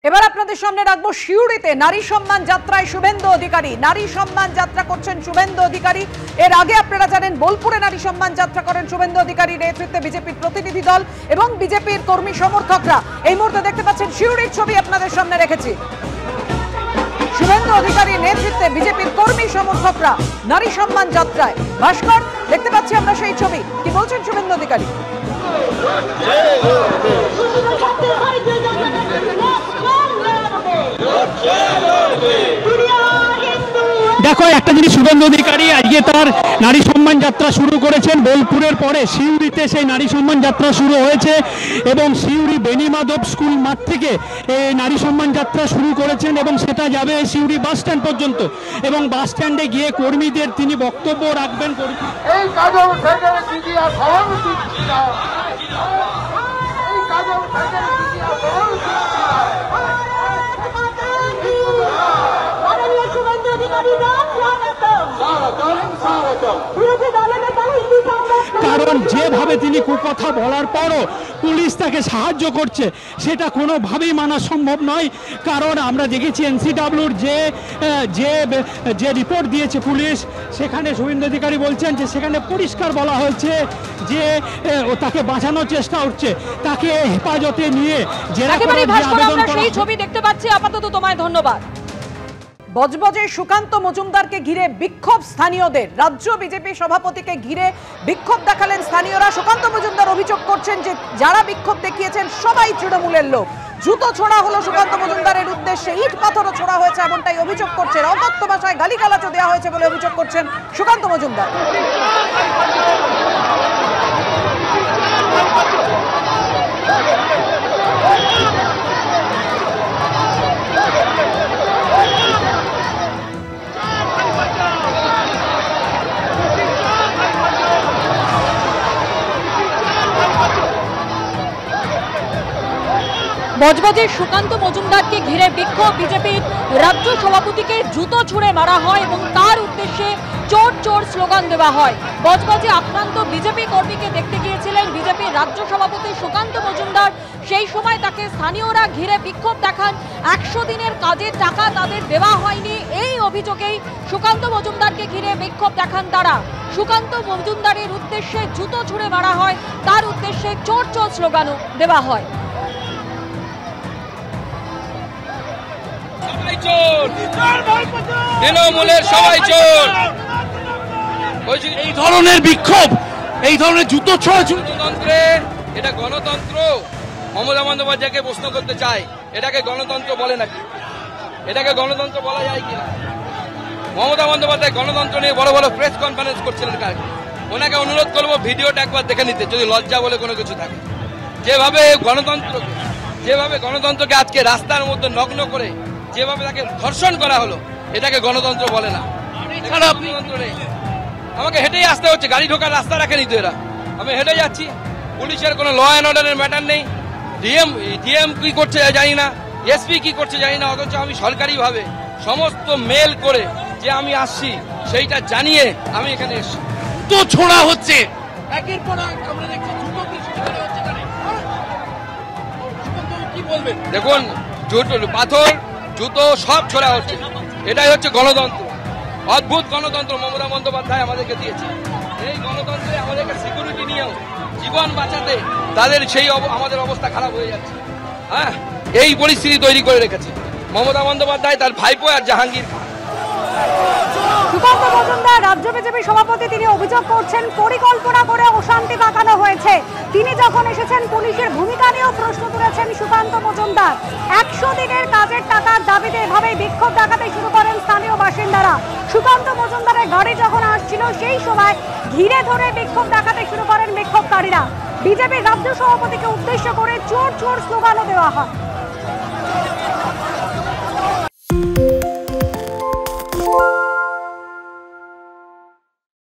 এবার আপনাদের সামনে রাখবো সিউড়িতে নারী সম্মান যাত্রায় শুভেন্দু অধিকারী। নারী সম্মান যাত্রা করছেন শুভেন্দু অধিকারী। এর আগে আপনারা জানেন বোলপুরে নারী সম্মান যাত্রা করেন শুভেন্দু অধিকারীর নেতৃত্বে বিজেপির প্রতিনিধি দল এবং বিজেপির কর্মী সমর্থকরা। এই মুহূর্তে দেখতে পাচ্ছেন সিউড়ির ছবি আপনাদের সামনে রেখেছি। শুভেন্দু অধিকারীর নেতৃত্বে বিজেপির কর্মী সমর্থকরা নারী সম্মান যাত্রায়। ভাস্কর, দেখতে পাচ্ছি আমরা সেই ছবি। কি বলছেন শুভেন্দু অধিকারী? দেখো, একটা জিনিস, শুভেন্দু অধিকারী আজকে তার নারী সম্মান যাত্রা শুরু করেছেন বোলপুরের পরে সিউড়িতে সেই নারী সম্মান যাত্রা শুরু হয়েছে এবং সিউড়ি বেনিমাধব স্কুল মাঠ থেকে এই নারী সম্মান যাত্রা শুরু করেছেন এবং সেটা যাবে সিউড়ি বাস স্ট্যান্ড পর্যন্ত এবং বাস স্ট্যান্ডে গিয়ে কর্মীদের তিনি বক্তব্য রাখবেন। কারণ যেভাবে তিনি কুকথা বলার পরও পুলিশ তাকে সাহায্য করছে সেটা কোনোভাবেই মানা সম্ভব নয়। কারণ আমরা দেখেছি এনসিডব্লিউর যে রিপোর্ট দিয়েছে পুলিশ, সেখানে শুভেন্দু অধিকারী বলছেন যে সেখানে পরিষ্কার বলা হয়েছে যে তাকে বাঁচানোর চেষ্টা হচ্ছে, তাকে হেফাজতে নিয়ে জেরা করার যে আবেদন করা। সেই ছবি দেখতে পাচ্ছি। আপাতত তোমায় ধন্যবাদ। বজবজে সুকান্ত মজুমদারকে ঘিরে বিক্ষোভ স্থানীয়দের। রাজ্য বিজেপি সভাপতিকে ঘিরে বিক্ষোভ দেখালেন স্থানীয়রা। সুকান্ত মজুমদার অভিযোগ করছেন যে যারা বিক্ষোভ দেখিয়েছেন সবাই তৃণমূলের লোক। জুতো ছোড়া হলো সুকান্ত মজুমদারের উদ্দেশ্যে, ইট পাথরও ছোড়া হয়েছে এমনটাই অভিযোগ করছেন। অকথ্য ভাষায় গালিগালাজও দেওয়া হয়েছে বলে অভিযোগ করছেন সুকান্ত মজুমদার। বজবজে সুকান্ত মজুমদারকে ঘিরে বিক্ষোভ। বিজেপির রাজ্য সভাপতিকে জুতো ছুঁড়ে মারা হয় এবং তার উদ্দেশ্যে চোর চোর স্লোগান দেওয়া হয়। বজবজে আক্রান্ত বিজেপি কর্মীকে দেখতে গিয়েছিলেন বিজেপির রাজ্য সভাপতি সুকান্ত মজুমদার। সেই সময় তাকে স্থানীয়রা ঘিরে বিক্ষোভ দেখান। 100 দিনের কাজের টাকা তাদের দেওয়া হয়নি, এই অভিযোগেই সুকান্ত মজুমদারকে ঘিরে বিক্ষোভ দেখান তারা। সুকান্ত মজুমদারের উদ্দেশ্যে জুতো ছুঁড়ে মারা হয়, তার উদ্দেশ্যে চোর চোর স্লোগানও দেওয়া হয়। তৃণমূলের সবাই চোর। এই ধরনের বিক্ষোভ, এই ধরনের জুতো ছোড়াছুড়ি গণতন্ত্রে, এটা গণতন্ত্র? মমতা বন্দ্যোপাধ্যায়কে প্রশ্ন করতে চাই, এটাকে গণতন্ত্র বলে নাকি? এটাকে গণতন্ত্র বলা যায় কিনা? মমতা বন্দ্যোপাধ্যায় গণতন্ত্র নিয়ে বড় বড় প্রেস কনফারেন্স করছিলেন। ওনাকে অনুরোধ করবো ভিডিওটা একবার দেখে নিতে, যদি লজ্জা বলে কোনো কিছু থাকে। যেভাবে গণতন্ত্রকে আজকে রাস্তার মধ্যে নগ্ন করে যেভাবে তাকে ধর্ষণ করা হলো, এটাকে গণতন্ত্র বলে না। গণতন্ত্র নেই। আমাকে হেঁটেই আসতে হচ্ছে, গাড়ি ঢোকার রাস্তা রাখেনি তো এরা। আমি হেঁটে যাচ্ছি, পুলিশের কোনো ল অ্যান্ড অর্ডারের ম্যাটার নেই। ডিএম কি করছে জানি না, এসপি কি করছে জানি না, অথচ আমি সরকারিভাবে সমস্ত মেল করে যে আমি আসছি সেইটা জানিয়ে আমি এখানে এসছি। তো ছোড়া হচ্ছে একের পর এক আমরা দেখছি। কি বলবেন? দেখুন, পাথর, জুতো সব ছোড়া হচ্ছে। এটাই হচ্ছে গণতন্ত্র, অদ্ভুত গণতন্ত্র মমতা বন্দ্যোপাধ্যায় আমাদেরকে দিয়েছে। এই গণতন্ত্রে আমাদেরকে সিকিউরিটি নিয়েও জীবন বাঁচাতে তাদের আমাদের অবস্থা খারাপ হয়ে যাচ্ছে। হ্যাঁ, এই পরিস্থিতি তৈরি করে রেখেছে মমতা বন্দ্যোপাধ্যায়, তার ভাইপো আর জাহাঙ্গীর খান। সুকান্ত মজুমদার রাজ্য বিজেপি সভাপতি, তিনি অভিযোগ করছেন পরিকল্পনা করে অশান্তি পাকানো হয়েছে। তিনি যখন এসেছেন পুলিশের ভূমিকা নিয়েও প্রশ্ন তুলেছেন সুকান্ত মজুমদার। 100 দিনের কাজের টাকার দাবিতে এভাবেই বিক্ষোভ দেখাতে শুরু করেন স্থানীয় বাসিন্দারা। সুকান্ত মজুমদারের গাড়ি যখন আসছিল সেই সময় ঘিরে ধরে বিক্ষোভ দেখাতে শুরু করেন বিক্ষোভকারীরা। বিজেপির রাজ্য সভাপতিকে উদ্দেশ্য করে চোর চোর স্লোগানও দেওয়া হয়।